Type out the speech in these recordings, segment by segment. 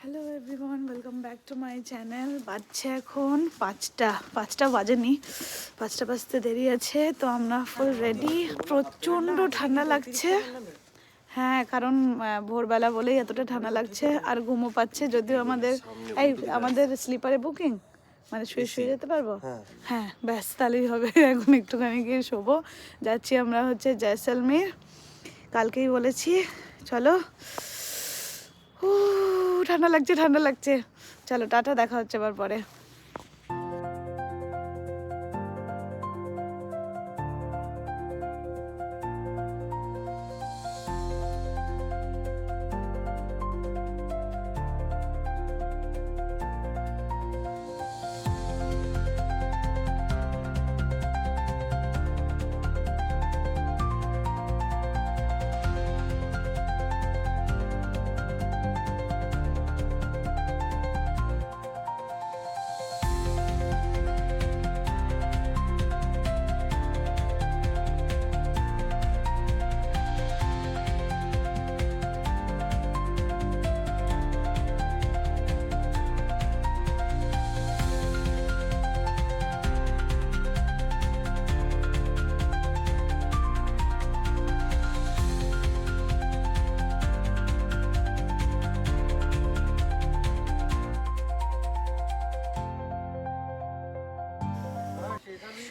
Hello everyone, welcome back to my channel. বাজছে এখন পাঁচটা বাজেনি, 5টা বাজতে দেরি আছে। তো আমরা ফুল রেডি। প্রচণ্ড ঠান্ডা লাগছে। হ্যাঁ, কারণ ভোরবেলা বলেই এতটা ঠান্ডা লাগছে আর ঘুমও পাচ্ছে। যদিও আমাদের স্লিপারে বুকিং, মানে শুয়ে যেতে পারবো। হ্যাঁ ব্যাস, তাহলেই হবে। এখন একটুখানি গিয়ে শোবো। যাচ্ছি আমরা জয়সলমীর। কালকেই বলেছি। চলো। ঠান্ডা লাগছে। চলো টাটা, দেখা হচ্ছে আবার পরে।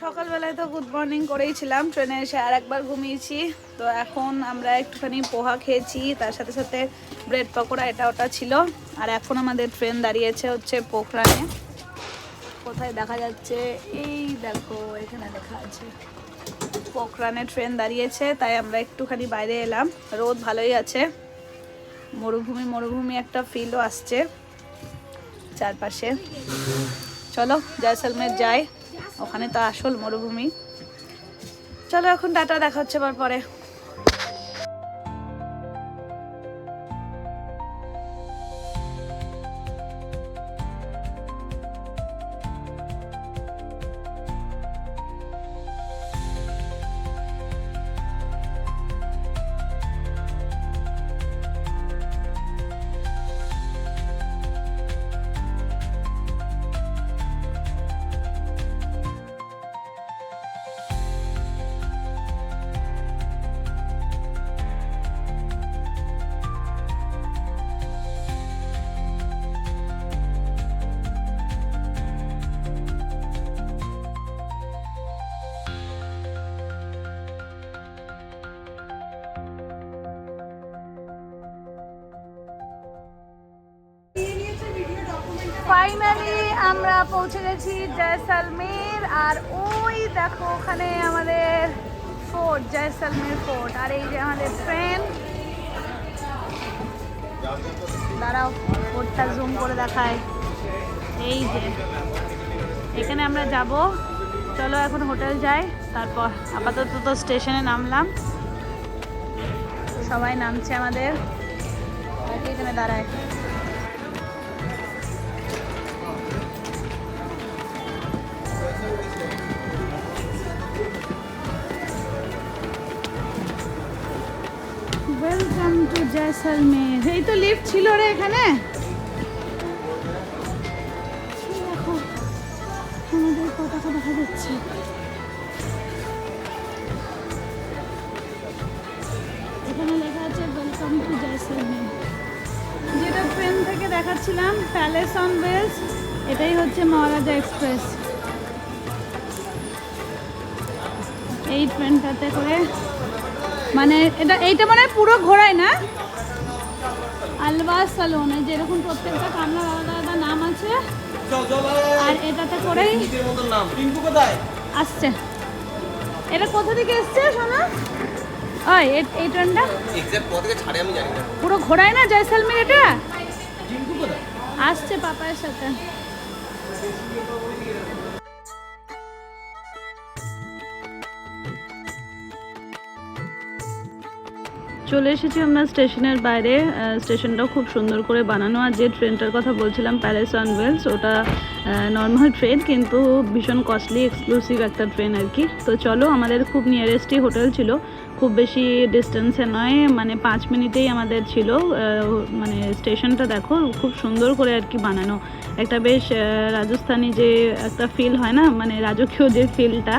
সকালবেলায় তো গুড মর্নিং করেইছিলাম, ট্রেনে এসে আর একবার ঘুমিয়েছি। তো এখন আমরা একটুখানি পোহা খেয়েছি, তার সাথে সাথে ব্রেড পকোড়া এটা ওটা ছিল। আর এখন আমাদের ট্রেন দাঁড়িয়েছে হচ্ছে পোখরানে। কোথায় দেখা যাচ্ছে? এই দেখো, এখানে লেখা আছে পোখরানে ট্রেন দাঁড়িয়েছে। তাই আমরা একটুখানি বাইরে এলাম। রোদ ভালোই আছে, মরুভূমি একটা ফিলও আসছে চারপাশে। চলো জয়সলমের যাই, ওখানে তো আসল মরুভূমি। চলো এখন টাটা, দেখা হচ্ছে আবার পরে। ফাইনালি আমরা পৌঁছে গেছি জয়সলমের। আর ওই দেখো ওখানে আমাদের ফোর্ট, জয়সলমের ফোর্ট। আর এই যে আমাদের ট্রেন। দাঁড়াও, ফোর্টটা জুম করে দেখায়। এই যে এখানে আমরা যাব। চলো এখন হোটেল যাই, তারপর আপাতত তো স্টেশনে নামলাম। সবাই নামছে আমাদের, এখানে দাঁড়ায়। Welcome to Jaisalmer. এই তো লিফট ছিল রে এখানে। দেখো আমাদের পতাকা দেখা যাচ্ছে। এখানে লেখা আছে ওয়েলকাম টু জয়সলমের। যেটা ট্রেন থেকে দেখাচ্ছিলাম প্যালেস অন হুইলস, এটাই হচ্ছে মহারাজা এক্সপ্রেস। এই ট্রেনটাতে করে, মানে এইটা মানে পুরো ঘোরায় না, আলবাস সালন, যেরকম প্রত্যেকটা কামরার আলাদা আলাদা নাম আছে। আর এটাতে করেই আসছে। এটা কোথা থেকে এসছে শোনা? ওই এই ট্রেনটা পুরো ঘোরায় না জয়সলমের, এটা আসছে পাপার সাথে। চলে এসেছি আমরা স্টেশনের বাইরে। স্টেশনটাও খুব সুন্দর করে বানানো। আর যে ট্রেনটার কথা বলছিলাম প্যালেস অন হুইলস, ওটা নর্মাল ট্রেন কিন্তু ভীষণ কস্টলি এক্সক্লুসিভ একটা ট্রেন আর কি। তো চলো, আমাদের খুব নিয়ারেস্টই হোটেল ছিল, খুব বেশি ডিস্টেন্সে নয়, মানে 5 মিনিটেই আমাদের ছিল। মানে স্টেশনটা দেখো খুব সুন্দর করে আর কি বানানো, একটা বেশ রাজস্থানি যে একটা ফিল হয় না, মানে রাজকীয় যে ফিলটা,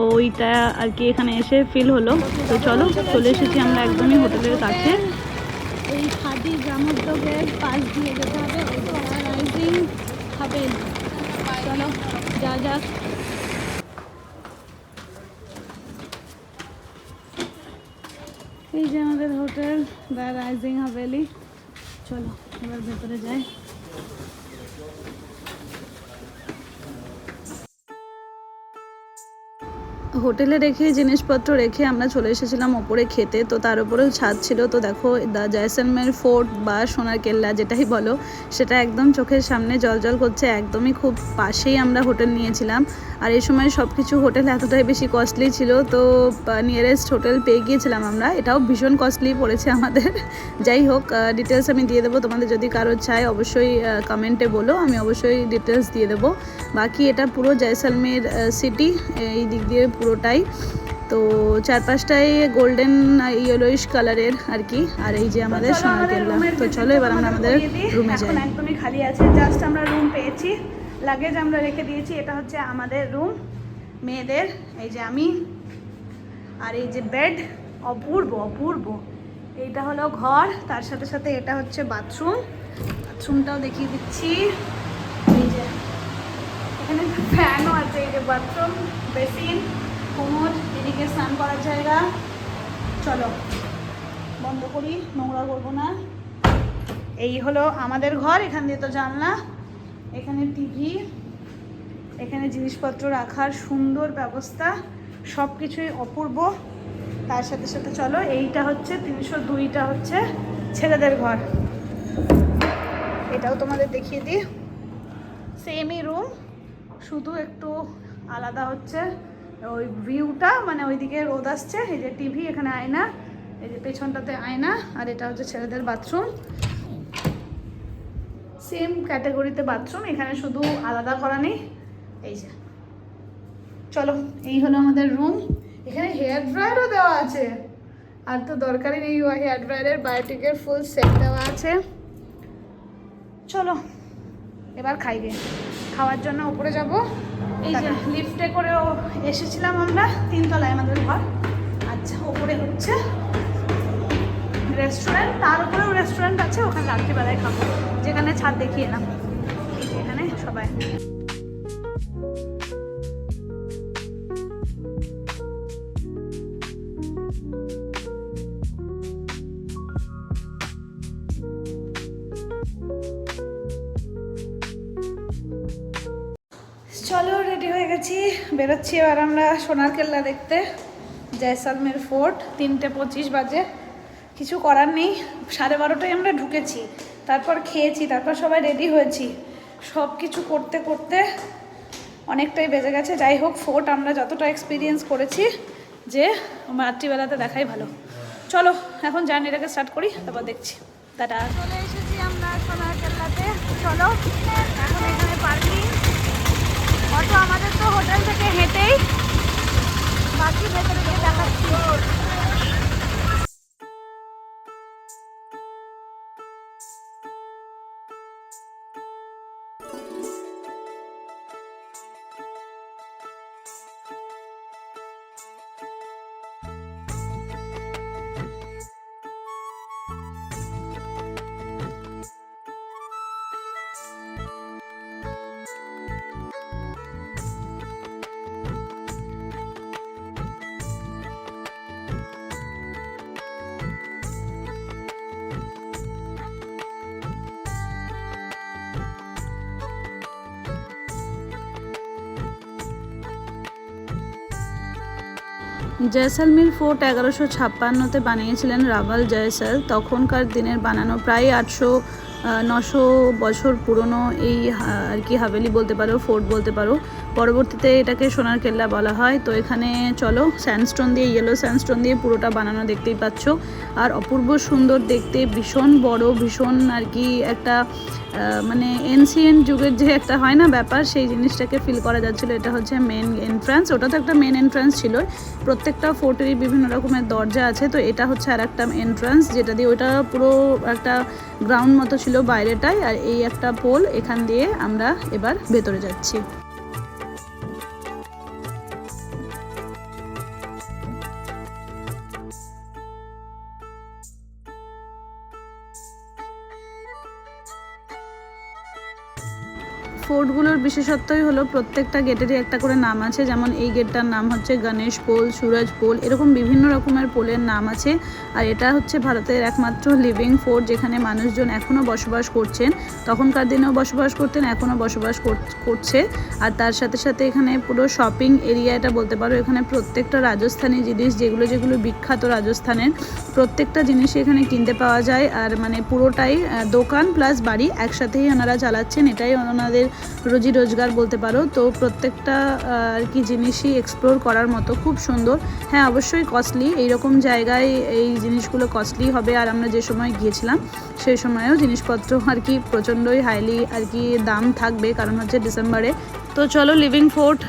ওইটা আর কি এখানে এসে ফিল হলো। তো চলো, চলে এসেছি আমরা একদমই হোটেলের কাছে। এই খাদি গ্রামোদ্যোগের পাশ দিয়ে যেতে হবে, ওই প্যারাডাইজিং হাভেলি। চলো যা যাক। এই যে আমাদের হোটেল দ্য রাইজিং হাভেলি। চলো এবার ভেতরে যাই। হোটেলে রেখে জিনিসপত্র রেখে আমরা চলে এসেছিলাম ওপরে খেতে। তো তার উপরেও ছাদ ছিল। তো দেখো দ্য জয়সলমের ফোর্ট বা সোনার কেল্লা যেটাই বলো, সেটা একদম চোখের সামনে জলজল করছে। একদমই খুব পাশেই আমরা হোটেল নিয়েছিলাম। আর এই সময় সব কিছু হোটেল এতটাই বেশি কস্টলি ছিল, তো নিয়ারেস্ট হোটেল পেয়ে গিয়েছিলাম আমরা। এটাও ভীষণ কস্টলি পড়েছে আমাদের। যাই হোক, ডিটেলস আমি দিয়ে দেবো তোমাদের, যদি কারো চাই অবশ্যই কমেন্টে বলো, আমি অবশ্যই ডিটেলস দিয়ে দেবো। বাকি এটা পুরো জয়সলমের সিটি এই দিক দিয়ে পুরোটাই। তো চারপাশটায় গোল্ডেন ইয়েলোইশ কালারের আর কি। আর এই যে আমাদের সোনার কেল্লা। তো চলো এবার আমরা আমাদের রুমে যাই। একদমই খালি আছে, জাস্ট আমরা রুম পেয়েছি, লাগেজ আমরা রেখে দিয়েছি। এটা হচ্ছে আমাদের রুম মেয়েদের। এই যে আমি, আর এই যে বেড, অপূর্ব অপূর্ব। এইটা হলো ঘর, তার সাথে সাথে এটা হচ্ছে বাথরুম। বাথরুমটাও দেখিয়ে দিচ্ছি। এই যে এখানে ফ্যানও আছে। এই যে বাথরুম, বেসিন, কোমর, এদিকে স্নান করার জায়গা। চলো বন্ধ করি, নোংরা করবো না। এই হলো আমাদের ঘর। এখান দিয়ে তো জানলা, এখানে টিভি, এখানে জিনিসপত্র রাখার সুন্দর ব্যবস্থা, সব কিছুই অপূর্ব। তার সাথে সাথে চলো, এইটা হচ্ছে 302টা হচ্ছে ছেলেদের ঘর। এটাও তোমাদের দেখিয়ে দিই, সেমই রুম, শুধু একটু আলাদা হচ্ছে ওই ভিউটা, মানে ওইদিকে রোদ আসছে। এই যে টিভি, এখানে আয়না, এই যে পেছনটাতে আয়না। আর এটা হচ্ছে ছেলেদের বাথরুম, সেম ক্যাটাগরিতে বাথরুম, এখানে শুধু আলাদা করা নেই। এই যে চলো, এই হলো আমাদের রুম। এখানে হেয়ার ড্রায়ারও দেওয়া আছে, আর তো দরকারই নেই হেয়ার ড্রায়ারের, বায়োটিকের ফুল সেট দেওয়া আছে। চলো এবার খাইবে, খাওয়ার জন্য উপরে যাব। এই যে লিফটে করেও এসেছিলাম আমরা, 3 তলায় আমাদের ঘর। আচ্ছা, ওপরে হচ্ছে রেস্টুরেন্ট, তার উপরেও রেস্টুরেন্ট আছে, ওখানে রাত্রিবেলায় খাবো, যেখানে ছাদ দেখিয়ে এলাম। এই যে এখানে সবাই। চলো রেডি হয়ে গেছি, বেরোচ্ছি এবার আমরা সোনার কেল্লা দেখতে, জয়সলমের ফোর্ট। 3:25 বাজে, কিছু করার নেই। 12:30টায় আমরা ঢুকেছি, তারপর খেয়েছি, তারপর সবাই রেডি হয়েছি। সব কিছু করতে করতে অনেকটাই বেজে গেছে। যাই হোক, ফোর্ট আমরা যতটা এক্সপিরিয়েন্স করেছি যে রাত্রিবেলাতে দেখাই ভালো। চলো এখন জার্নিটাকে স্টার্ট করি, তারপর দেখছি। টাটা। চলে এসেছি আমরা সোনার কেল্লাতে। চলো এখন এখানে পার্কিং, অটো আমাদের তো হোটেল থেকে হেঁটেই, বাকি ভেতরে গিয়ে দেখাচ্ছি। জয়সলমীর ফোর্ট 1156-তে বানিয়েছিলেন রাভাল জয়সল। তখনকার দিনের বানানো, প্রায় 800-900 বছর পুরনো এই আর কি হাভেলি বলতে পারো, ফোর্ট বলতে পারো। পরবর্তীতে এটাকে সোনার কেল্লা বলা হয়। তো এখানে চলো, স্যান্ডস্টোন দিয়ে, ইয়েলো স্যান্ডস্টোন দিয়ে পুরোটা বানানো, দেখতেই পাচ্ছ। আর অপূর্ব সুন্দর দেখতে, ভীষণ বড়, ভীষণ আর কি একটা মানে এনসিয়েন্ট যুগের যে একটা হয় না ব্যাপার, সেই জিনিসটাকে ফিল করা যাচ্ছিলো। এটা হচ্ছে মেন এন্ট্রান্স, ওটা তো একটা মেন এন্ট্রান্স ছিল, প্রত্যেকটা ফোর্টেরই বিভিন্ন রকমের দরজা আছে, তো এটা হচ্ছে আর একটা এন্ট্রান্স যেটা দিয়ে, ওটা পুরো একটা গ্রাউন্ড মতো ছিল বাইরেটায়, আর এই একটা পোল, এখান দিয়ে আমরা এবার ভেতরে যাচ্ছি। ফোর্টগুলোর বিশেষত্বই হলো প্রত্যেকটা গেটেরই একটা করে নাম আছে, যেমন এই গেটটার নাম হচ্ছে গণেশ পোল, সুরজ পোল, এরকম বিভিন্ন রকমের পোলের নাম আছে। আর এটা হচ্ছে ভারতের একমাত্র লিভিং ফোর্ট যেখানে মানুষজন এখনও বসবাস করছেন, তখনকার দিনেও বসবাস করতেন, এখনও বসবাস করছে। আর তার সাথে সাথে এখানে পুরো শপিং এরিয়া এটা বলতে পারো, এখানে প্রত্যেকটা রাজস্থানী জিনিস যেগুলো যেগুলো বিখ্যাত রাজস্থানের, প্রত্যেকটা জিনিসই এখানে কিনতে পাওয়া যায়। আর মানে পুরোটাই দোকান প্লাস বাড়ি একসাথেই ওনারা চালাচ্ছেন, এটাই ওনাদের রুজি রোজগার বলতে পারো। তো প্রত্যেকটা আর কি জিনিসই এক্সপ্লোর করার মতো, খুব সুন্দর। হ্যাঁ অবশ্যই কস্টলি, এইরকম জায়গায় এই জিনিসগুলো কস্টলি হবে। আর আমরা যে সময় গিয়েছিলাম সেই সময়েও জিনিসপত্র আর কি প্রচণ্ডই হাইলি আর কি দাম থাকবে, কারণ হচ্ছে ডিসেম্বরে। তো চলো লিভিং ফোর্ট,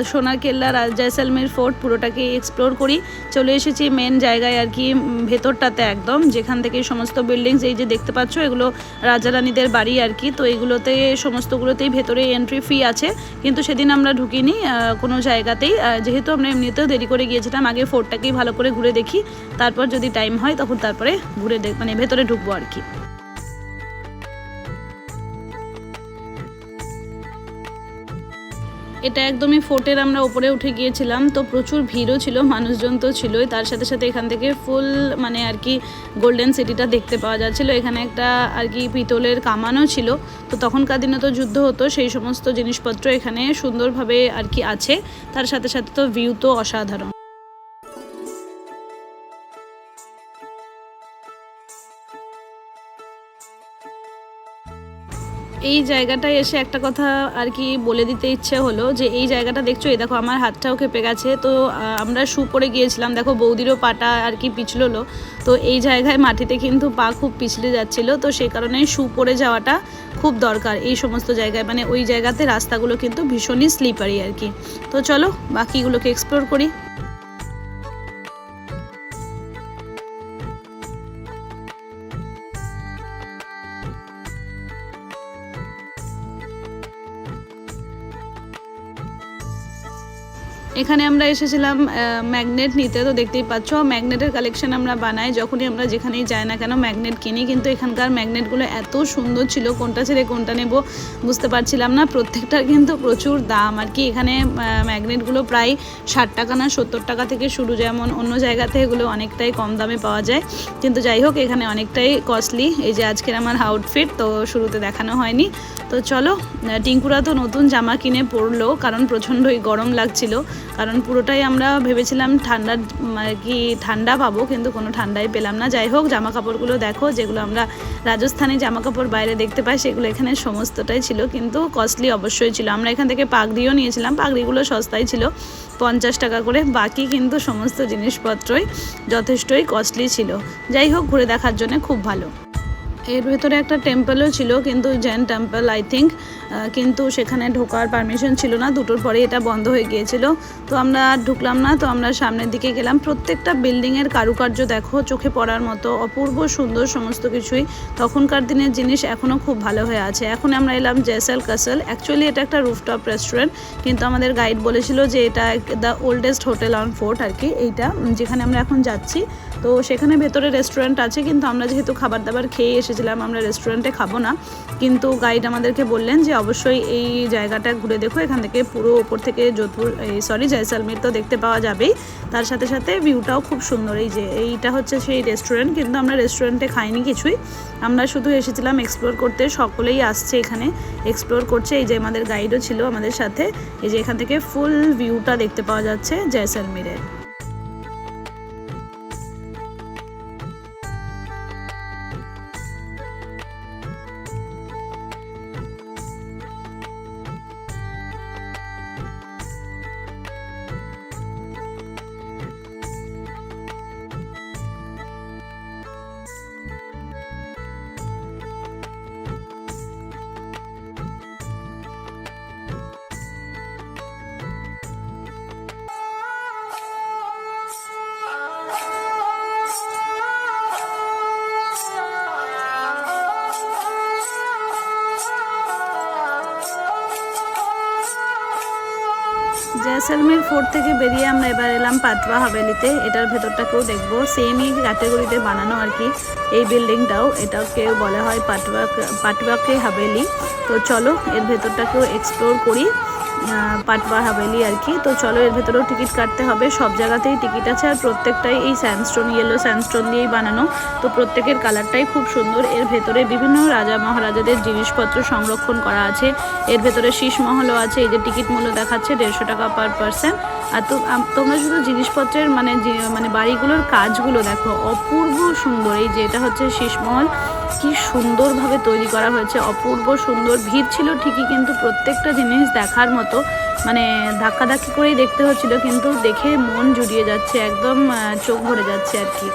সোনার কেল্লা, জয়সলমের ফোর্ট পুরোটাকে এক্সপ্লোর করি। চলে এসেছি মেন জায়গায় আর কি, ভেতরটাতে একদম, যেখান থেকে সমস্ত বিল্ডিংস এই যে দেখতে পাচ্ছ এগুলো রাজা রানীদের বাড়ি আর কি। তো এইগুলোতে সমস্তগুলোতেই ভেতরে এন্ট্রি ফি আছে, কিন্তু সেদিন আমরা ঢুকিনি কোনো জায়গাতেই, যেহেতু আমরা এমনিতেও দেরি করে গিয়েছিলাম। আগে ফোর্টটাকেই ভালো করে ঘুরে দেখি, তারপর যদি টাইম হয় তখন তারপরে ঘুরে মানে ভেতরে ঢুকবো আর কি। এটা একদমই ফোর্টের আমরা ওপরে উঠে গিয়েছিলাম, তো প্রচুর ভিড়ও ছিল, মানুষজন তো ছিলই, তার সাথে সাথে এখান থেকে ফুল মানে আর কি গোল্ডেন সিটিটা দেখতে পাওয়া যাচ্ছিল। এখানে একটা আর কি পিতলের কামানও ছিল, তো তখনকার দিনে তো যুদ্ধ হতো, সেই সমস্ত জিনিসপত্র এখানে সুন্দরভাবে আর কি আছে। তার সাথে সাথে তো ভিউ তো অসাধারণ। এই জায়গাটায় এসে একটা কথা আর কি বলে দিতে ইচ্ছে হলো, যে এই জায়গাটা দেখছো, এই দেখো আমার হাতটাও কেঁপে গেছে। তো আমরা শু পরে গিয়েছিলাম, দেখো বৌদিরও পাটা আর কি পিছলো। তো এই জায়গায় মাটিতে কিন্তু পা খুব পিছলে যাচ্ছিলো, তো সেই কারণে শু পরে যাওয়াটা খুব দরকার এই সমস্ত জায়গায়, মানে ওই জায়গাতে রাস্তাগুলো কিন্তু ভীষণই স্লিপারি আর কি। তো চলো বাকিগুলোকে এক্সপ্লোর করি। এখানে আমরা এসেছিলাম ম্যাগনেট নিতে, তো দেখতেই পাচ্ছ ম্যাগনেটের কালেকশন আমরা বানাই যখনই আমরা যেখানেই যাই না কেন, ম্যাগনেট কিনি। কিন্তু এখানকার ম্যাগনেটগুলো এত সুন্দর ছিল, কোনটা ছেড়ে কোনটা নেব বুঝতে পারছিলাম না, প্রত্যেকটার কিন্তু প্রচুর দাম আর কি। এখানে ম্যাগনেটগুলো প্রায় 60 টাকা না 70 টাকা থেকে শুরু, যেমন অন্য জায়গাতে এগুলো অনেকটাই কম দামে পাওয়া যায়, কিন্তু যাই হোক এখানে অনেকটাই কস্টলি। এই যে আজকের আমার আউটফিট তো শুরুতে দেখানো হয়নি। তো চলো, টিঙ্কুরা তো নতুন জামা কিনে পরলো, কারণ প্রচণ্ডই গরম লাগছিল, কারণ পুরোটাই আমরা ভেবেছিলাম ঠান্ডার কি ঠান্ডা পাবো, কিন্তু কোনো ঠান্ডাই পেলাম না। যাই হোক জামা কাপড়গুলো দেখো, যেগুলো আমরা রাজস্থানি জামা কাপড় বাইরে দেখতে পাই সেগুলো এখানে সমস্তটাই ছিল, কিন্তু কস্টলি অবশ্যই ছিল। আমরা এখান থেকে পাগড়িও নিয়েছিলাম, পাগড়িগুলো সস্তাই ছিল 50 টাকা করে, বাকি কিন্তু সমস্ত জিনিসপত্রই যথেষ্টই কস্টলি ছিল। যাই হোক ঘুরে দেখার জন্য খুব ভালো। এর ভেতরে একটা টেম্পলও ছিল, কিন্তু জৈন টেম্পল আই থিঙ্ক, কিন্তু সেখানে ঢোকার পারমিশন ছিল না, দুটোর পরে এটা বন্ধ হয়ে গিয়েছিল, তো আমরা ঢুকলাম না। তো আমরা সামনের দিকে গেলাম, প্রত্যেকটা বিল্ডিংয়ের কারুকার্য দেখো, চোখে পড়ার মতো, অপূর্ব সুন্দর সমস্ত কিছুই, তখনকার দিনের জিনিস এখনও খুব ভালো হয়ে আছে। এখন আমরা এলাম জয়সল কাসল, অ্যাকচুয়ালি এটা একটা রুফটপ রেস্টুরেন্ট, কিন্তু আমাদের গাইড বলেছিল যে এটা the oldest hotel on fort আর কি, এইটা যেখানে আমরা এখন যাচ্ছি। তো সেখানে ভেতরে রেস্টুরেন্ট আছে, কিন্তু আমরা যেহেতু খাবার দাবার খেয়ে এসেছিলাম, আমরা রেস্টুরেন্টে খাবো না, কিন্তু গাইড আমাদেরকে বললেন যে অবশ্যই এই জায়গাটা ঘুরে দেখো, এখান থেকে পুরো ওপর থেকে জয়সলমের তো দেখতে পাওয়া যাবেই, তার সাথে সাথে ভিউটাও খুব সুন্দর। এই যে এইটা হচ্ছে সেই রেস্টুরেন্ট, কিন্তু আমরা রেস্টুরেন্টে খাইনি কিছুই, আমরা শুধু এসেছিলাম এক্সপ্লোর করতে। সকলেই আসছে এখানে এক্সপ্লোর করছে, এই যে আমাদের গাইডও ছিল আমাদের সাথে। এই যে এখান থেকে ফুল ভিউটা দেখতে পাওয়া যাচ্ছে জয়সলমেরের। জয়সলমের ফোর্ট থেকে বেরিয়ে আমরা এবার এলাম পাটওয়া হাভেলিতে। এটার ভেতরটাকেও দেখবো, সেমই ক্যাটাগরিতে বানানো আর কি এই বিল্ডিংটাও। এটাকেও বলা হয় পাটওয়া কে হাভেলি। তো চলো এর ভেতরটাকেও এক্সপ্লোর করি, পাটওয়া হাভেলি আর কি। তো চলো এর ভেতরেও টিকিট কাটতে হবে, সব জায়গাতেই টিকিট আছে। আর প্রত্যেকটাই এই স্যান্ডস্টোন, ইয়েলো স্যান্ডস্টোন দিয়েই বানানো। তো প্রত্যেকের কালারটাই খুব সুন্দর। এর ভেতরে বিভিন্ন রাজা মহারাজাদের জিনিসপত্র সংরক্ষণ করা আছে। এর ভেতরে শীষমহলও আছে। এই যে টিকিট মূল্য দেখাচ্ছে 150 টাকা পার পারসন। আর তোমরা শুধু জিনিসপত্রের মানে বাড়িগুলোর কাজগুলো দেখো, অপূর্ব সুন্দর। এই যে এটা হচ্ছে শীষমহল, কি সুন্দরভাবে তৈরি করা হয়েছে, অপূর্ব সুন্দর। ভিড় ছিল ঠিকই, কিন্তু প্রত্যেকটা জিনিস দেখার মতো, মানে ধাক্কাধাক্কি করেই দেখতে হচ্ছিল, কিন্তু দেখে মন জুড়িয়ে যাচ্ছে, একদম চোখ ভরে যাচ্ছে আর কি।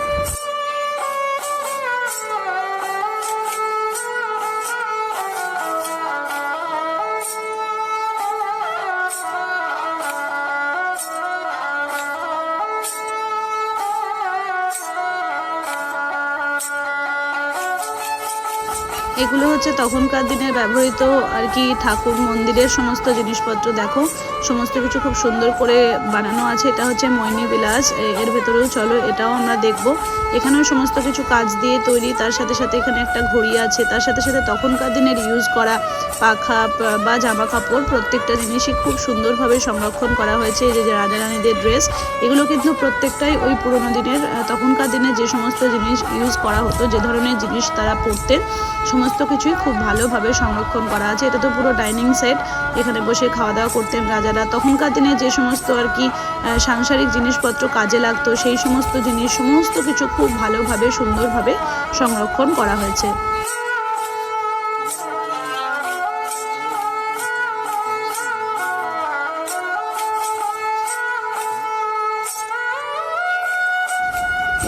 এগুলো হচ্ছে তখনকার দিনের ব্যবহৃত আর কি ঠাকুর মন্দিরের সমস্ত জিনিসপত্র। দেখো সমস্ত কিছু খুব সুন্দর করে বানানো আছে। এটা হচ্ছে মৈনী বিলাস, এর ভেতরেও চলো এটাও আমরা দেখব। এখানেও সমস্ত কিছু কাজ দিয়ে তৈরি, তার সাথে সাথে এখানে একটা ঘড়ি আছে, তার সাথে সাথে তখনকার দিনের ইউজ করা পাখা বা জামা কাপড়, প্রত্যেকটা জিনিসই খুব সুন্দরভাবে সংরক্ষণ করা হয়েছে। এই যে রাজা রানীদের ড্রেস, এগুলো কিন্তু প্রত্যেকটাই ওই পুরোনো দিনের, তখনকার দিনে যে সমস্ত জিনিস ইউজ করা হতো, যে ধরনের জিনিস তারা পরতেন, সমস্ত কিছুই খুব ভালোভাবে সংরক্ষণ করা আছে। এটা তো পুরো ডাইনিং সেট, এখানে বসে খাওয়া দাওয়া করতেন রাজারা। তখনকার দিনে যে সমস্ত আর কি সাংসারিক জিনিসপত্র কাজে লাগতো, সেই সমস্ত জিনিস, সমস্ত কিছু খুব ভালোভাবে সুন্দরভাবে সংরক্ষণ করা হয়েছে।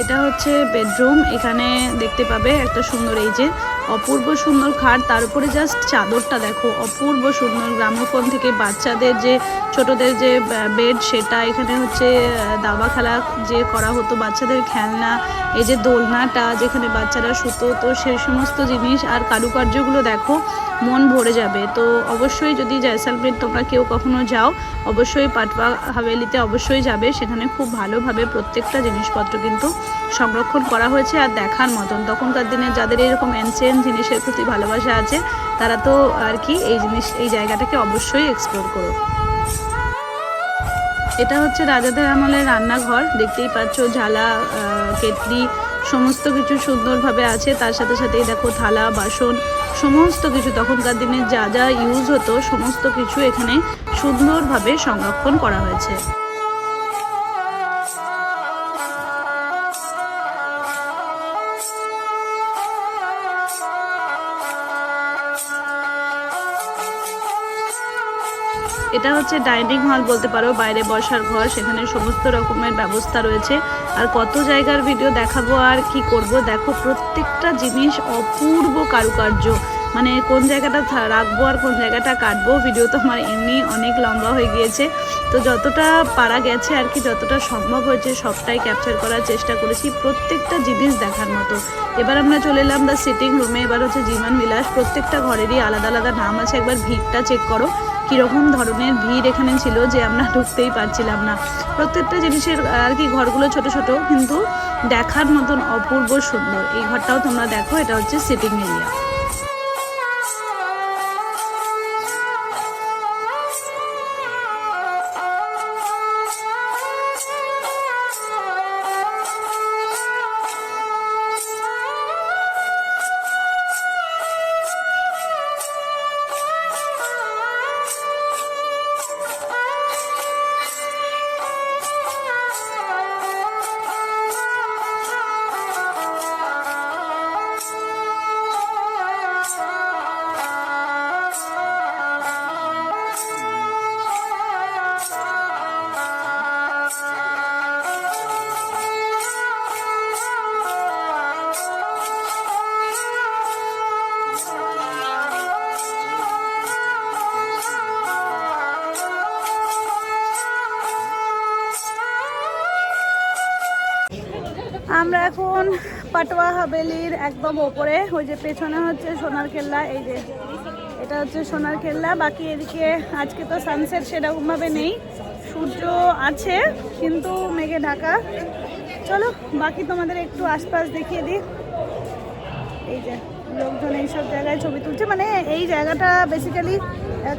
এটা হচ্ছে বেডরুম। এখানে দেখতে পাবে একটা সুন্দর, এই যে অপূর্ব সুন্দর খাট, তার উপরে জাস্ট চাদরটা দেখো, অপূর্ব সুন্দর। গ্রামোফোন থেকে বাচ্চাদের যে ছোটদের যে বেড, সেটা এখানে হচ্ছে দাবা খেলা যে করা হতো, বাচ্চাদের খেলনা, এই যে দোলনাটা যেখানে বাচ্চারা শুতো, তো সেই সমস্ত জিনিস আর কারুকার্যগুলো দেখো, মন ভরে যাবে। তো অবশ্যই যদি জয়সলমের তোমরা কেউ কখনো যাও, অবশ্যই পাটওয়া হাভেলিতে অবশ্যই যাবে। সেখানে খুব ভালোভাবে প্রত্যেকটা জিনিসপত্র কিন্তু সংরক্ষণ করা হয়েছে আর দেখার মতন। তখনকার দিনে যাদের এরকম এনসিয়েন্ট জিনিসের প্রতি ভালোবাসা আছে, তারা তো আর কি এই জায়গাটাকে অবশ্যই এক্সপ্লোর করো। এটা হচ্ছে রাজাদের আমলের রান্নাঘর, দেখতেই পাচ্ছ ঝালা, কেটলি, সমস্ত কিছু সুন্দরভাবে আছে। তার সাথে সাথেই দেখো থালা বাসন, সমস্ত কিছু তখনকার দিনে যা যা ইউজ হতো, সমস্ত কিছু এখানে সুন্দরভাবে সংরক্ষণ করা হয়েছে। এটা হচ্ছে ডাইনিং হল বলতে পারো, বাইরে বসার ঘর, সেখানে সমস্ত রকমের ব্যবস্থা রয়েছে। আর কত জায়গার ভিডিও দেখাবো আর কি করব, দেখো প্রত্যেকটা জিনিস অপূর্ব কারুকার্য, মানে কোন জায়গাটা রাখবো আর কোন জায়গাটা কাটবো, ভিডিও তো আমার এমনি অনেক লম্বা হয়ে গিয়েছে। তো যতটা পারা গেছে আর কি, যতটা সম্ভব হয়েছে সবটাই ক্যাপচার করার চেষ্টা করেছি, প্রত্যেকটা জিনিস দেখার মতো। এবার আমরা চলে এলাম দ্য সিটিং রুমে। এবার হচ্ছে জীবন বিলাস, প্রত্যেকটা ঘরেরই আলাদা আলাদা নাম আছে। একবার ভিড়টা চেক করো, কীরকম ধরনের ভিড় এখানে ছিল যে আমরা ঢুকতেই পারছিলাম না। প্রত্যেকটা জিনিসের আর কি ঘরগুলো ছোট ছোট, কিন্তু দেখার মতন অপূর্ব সুন্দর। এই ঘরটাও তোমরা দেখো, এটা হচ্ছে সিটিং এরিয়া। আমরা এখন পাটওয়া হাভেলির একদম ওপরে, ওই যে পেছনে হচ্ছে সোনার কেল্লা, এই যে এটা হচ্ছে সোনার কেল্লা। বাকি এদিকে আজকে তো সানসেট সেরকমভাবে নেই, সূর্য আছে কিন্তু মেঘে ঢাকা। চলো বাকি তোমাদের একটু আশপাশ দেখিয়ে দিই। এই যে লোকজন এইসব জায়গায় ছবি তুলছে, মানে এই জায়গাটা বেসিক্যালি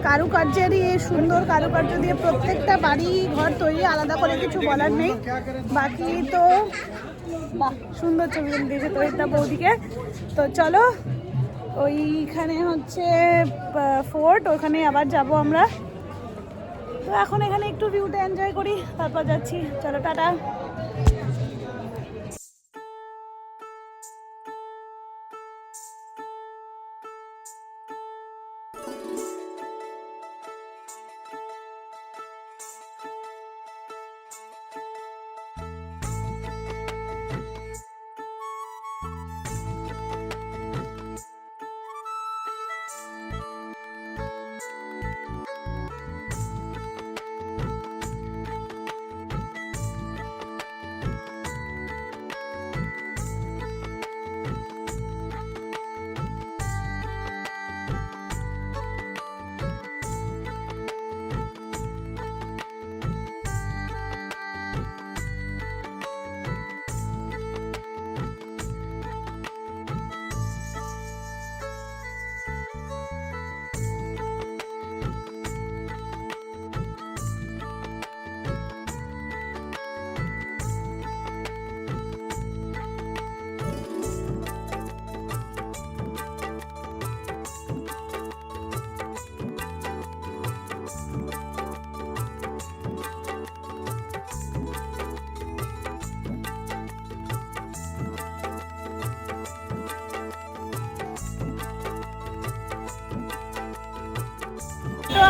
কারুকার্যেরই সুন্দর কারুকার্য দিয়ে প্রত্যেকটা বাড়ি ঘর তৈরি, আলাদা করে কিছু বলার নেই। বাকি তো বাহ সুন্দর ছবি দিয়েছে তৈরিটা বৌদিকে। তো চলো ওইখানে হচ্ছে ফোর্ট, ওখানে আবার যাব আমরা। তো এখন এখানে একটু ভিউটা এনজয় করি, তারপর যাচ্ছি। চলো টাটা।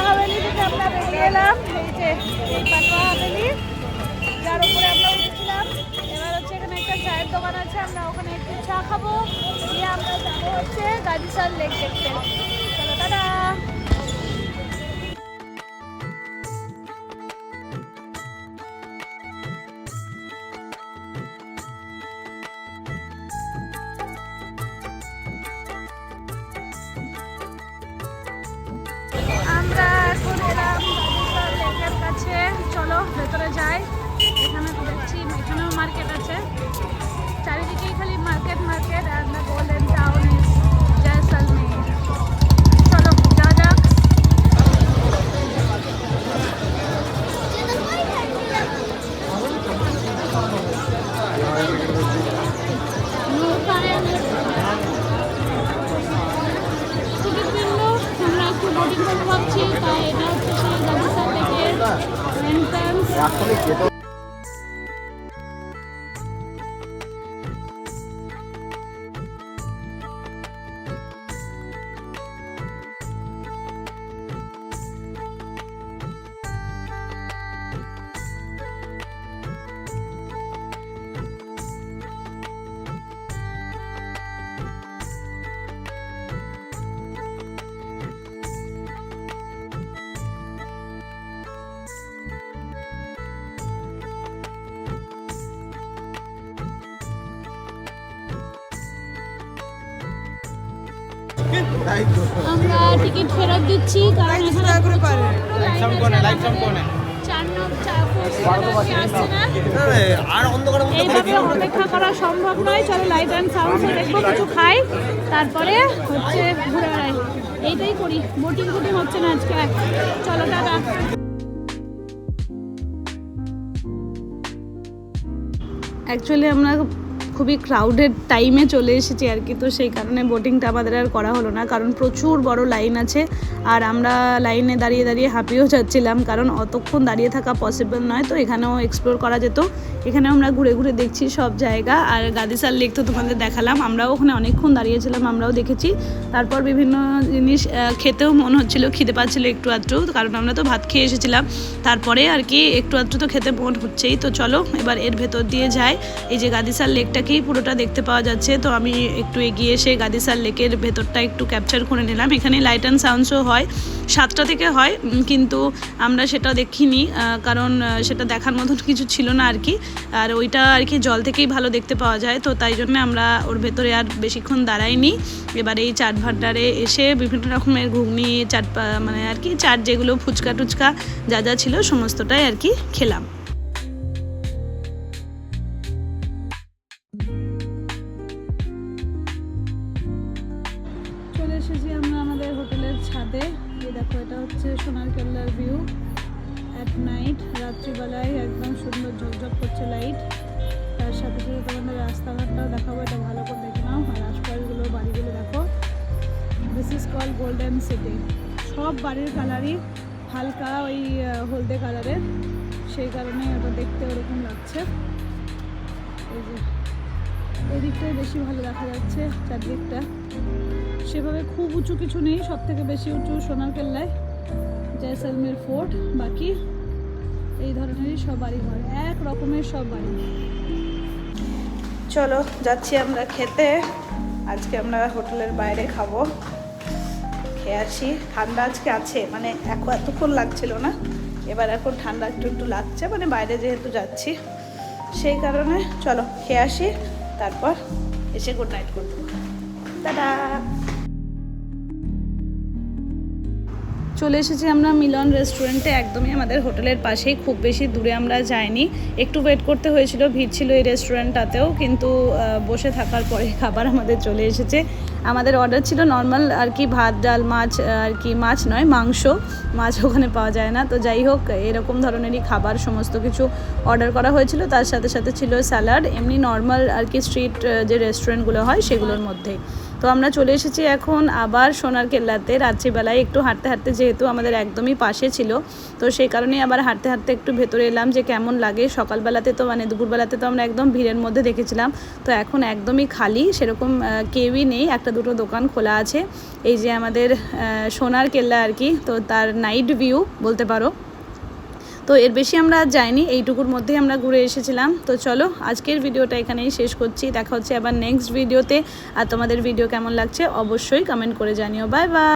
হাভেলি থেকে আমরা বেরিয়ে এলাম, এই যে এই পাটোয়া হাভেলি যার উপরে আমরা উঠেছিলাম। এবার হচ্ছে এখানে একটা চায়ের দোকান আছে, আমরা ওখানে একটু চা খাবো, দিয়ে আমরা যাবো হচ্ছে গাজিসার লেক দেখতে। চলো টাটা। আমরা এখন এলাম গাজিসার লেকের কাছে, চলো ভেতরে যাই। এখানে তো দেখছি এখানেও মার্কেট আছে, চারিদিকেই খালি market market. Are the golden town is Jaisalmer. চলো যাওয়া যাক। আমরা একটু বোটিং করবো ভাবছি, তাই এটা হচ্ছে সেই গাজিসার লেকের এন্ট্রান্স। আমরা টিকিট ফেরত দিচ্ছি কারণ এইভাবে অপেক্ষা করা সম্ভব নয়। চলো লাইট অ্যান্ড সাউন্ড দেখবো, কিছু খাই, তারপরে হচ্ছে ঘুরে বেড়াই। এইটাই করি, বোটিং ফুটিং হচ্ছে না আজকে। চলো টাটা। অ্যাকচুয়ালি আমরা খুবই ক্রাউডেড টাইমে চলে এসেছি আর কি, তো সেই কারণে বোটিংটা আমাদের আর করা হলো না, কারণ প্রচুর বড় লাইন আছে। আর আমরা লাইনে দাঁড়িয়ে দাঁড়িয়ে হাঁপিয়েও যাচ্ছিলাম, কারণ অতক্ষণ দাঁড়িয়ে থাকা পসিবল নয়। তো এখানেও এক্সপ্লোর করা যেত, এখানেও আমরা ঘুরে ঘুরে দেখছি সব জায়গা। আর গাদিসার লেক তো তোমাদের দেখালাম, আমরাও ওখানে অনেকক্ষণ দাঁড়িয়েছিলাম, আমরাও দেখেছি। তারপর বিভিন্ন জিনিস খেতেও মন হচ্ছিলো, খিদে পাচ্ছিলো একটু আধটু, কারণ আমরা তো ভাত খেয়ে এসেছিলাম। তারপরে আর কি একটু আধটু তো খেতে মন হচ্ছেই। তো চলো এবার এর ভেতর দিয়ে যাই। এই যে গাদিসার লেকটা থেকেই পুরোটা দেখতে পাওয়া যাচ্ছে। তো আমি একটু এগিয়ে এসে গাদিসার লেকের ভেতরটা একটু ক্যাপচার করে নিলাম। এখানে লাইট অ্যান্ড সাউন্ড শো হয়, 7টা থেকে হয়, কিন্তু আমরা সেটা দেখিনি, কারণ সেটা দেখার মতন কিছু ছিল না আর কি। আর ওইটা আর কি জল থেকেই ভালো দেখতে পাওয়া যায়, তো তাই জন্য আমরা ওর ভেতরে আর বেশিক্ষণ দাঁড়াইনি। এবার এই চাট ভান্ডারে এসে বিভিন্ন রকমের ঘুগনি, চাট মানে আর কি চাট যেগুলো ফুচকা টুচকা যা যা ছিল সমস্তটাই আর কি খেলাম। চলে এসেছি আমরা আমাদের হোটেলের ছাদে। এই দেখো, এটা হচ্ছে সোনার কেল্লার ভিউ অ্যাট নাইট, রাত্রিবেলায় একদম সুন্দর ঝকঝক করছে লাইট। তার সাথে সাথে তোমাদের রাস্তাঘাটটাও দেখাবো, এটা ভালো করে দেখে নাও। আর আশপাশগুলো বাড়িগুলো দেখো। This is call golden city. সব বাড়ির কালারই হালকা ওই হলদে কালারের, সেই কারণে ওটা দেখতে ওরকম লাগছে। এই যে এই দিকটাই বেশি ভালো দেখা যাচ্ছে, চারদিকটা সেভাবে খুব উঁচু কিছু নেই। সব থেকে বেশি উঁচু সোনার কেল্লায় জয়সলমের ফোর্ট, বাকি এই ধরনেরই সব বাড়ি ঘর, এক রকমের সব বাড়ি। চলো যাচ্ছি আমরা খেতে। আজকে আমরা হোটেলের বাইরে খাবো, খেয়ে আসি। ঠান্ডা আজকে আছে, মানে এতক্ষণ লাগছিল না, এবার এখন ঠান্ডা একটু একটু লাগছে, মানে বাইরে যেহেতু যাচ্ছি সেই কারণে। চলো খেয়ে আসি, তারপর এসে গুড নাইট করবো। টাটা। চলে এসেছি আমরা মিলন রেস্টুরেন্টে, একদমই আমাদের হোটেলের পাশেই, খুব বেশি দূরে আমরা যাইনি। একটু ওয়েট করতে হয়েছিল, ভিড় ছিল এই রেস্টুরেন্টটাতেও, কিন্তু বসে থাকার পরে খাবার আমাদের চলে এসেছে। আমাদের অর্ডার ছিল নর্মাল আর কি, ভাত ডাল মাছ আর কি, মাছ নয় মাছ ওখানে পাওয়া যায় না। তো যাই হোক, এরকম ধরনেরই খাবার সমস্ত কিছু অর্ডার করা হয়েছিল। তার সাথে সাথে ছিল স্যালাড, এমনি নর্মাল আর কি স্ট্রিট যে রেস্টুরেন্টগুলো হয় সেগুলোর মধ্যে। তো আমরা চলে এসেছি এখন আবার সোনার কেল্লাতে। রাত্রিবেলায় একটু হাঁটতে হাঁটতে, যেহেতু আমাদের একদমই পাশে ছিল, তো সেই কারণেই আবার হাঁটতে হাঁটতে একটু ভেতরে এলাম যে কেমন লাগে। সকালবেলাতে তো মানে দুপুরবেলাতে তো আমরা একদম ভিড়ের মধ্যে দেখেছিলাম, তো এখন একদমই খালি, সেরকম কেউই নেই। একটা দুটো দোকান খোলা আছে। এই যে আমাদের সোনার কেল্লা আর কি, তো তার নাইট ভিউ বলতে পারো। তো এর বেশি আমরা যাইনি, এইটুকুর মধ্যেই আমরা ঘুরে এসেছিলাম। তো চলো আজকের ভিডিওটা এখানেই শেষ করছি, দেখা হচ্ছে আবার নেক্সট ভিডিওতে। আর তোমাদের ভিডিও কেমন লাগছে অবশ্যই কমেন্ট করে জানিও। Bye bye.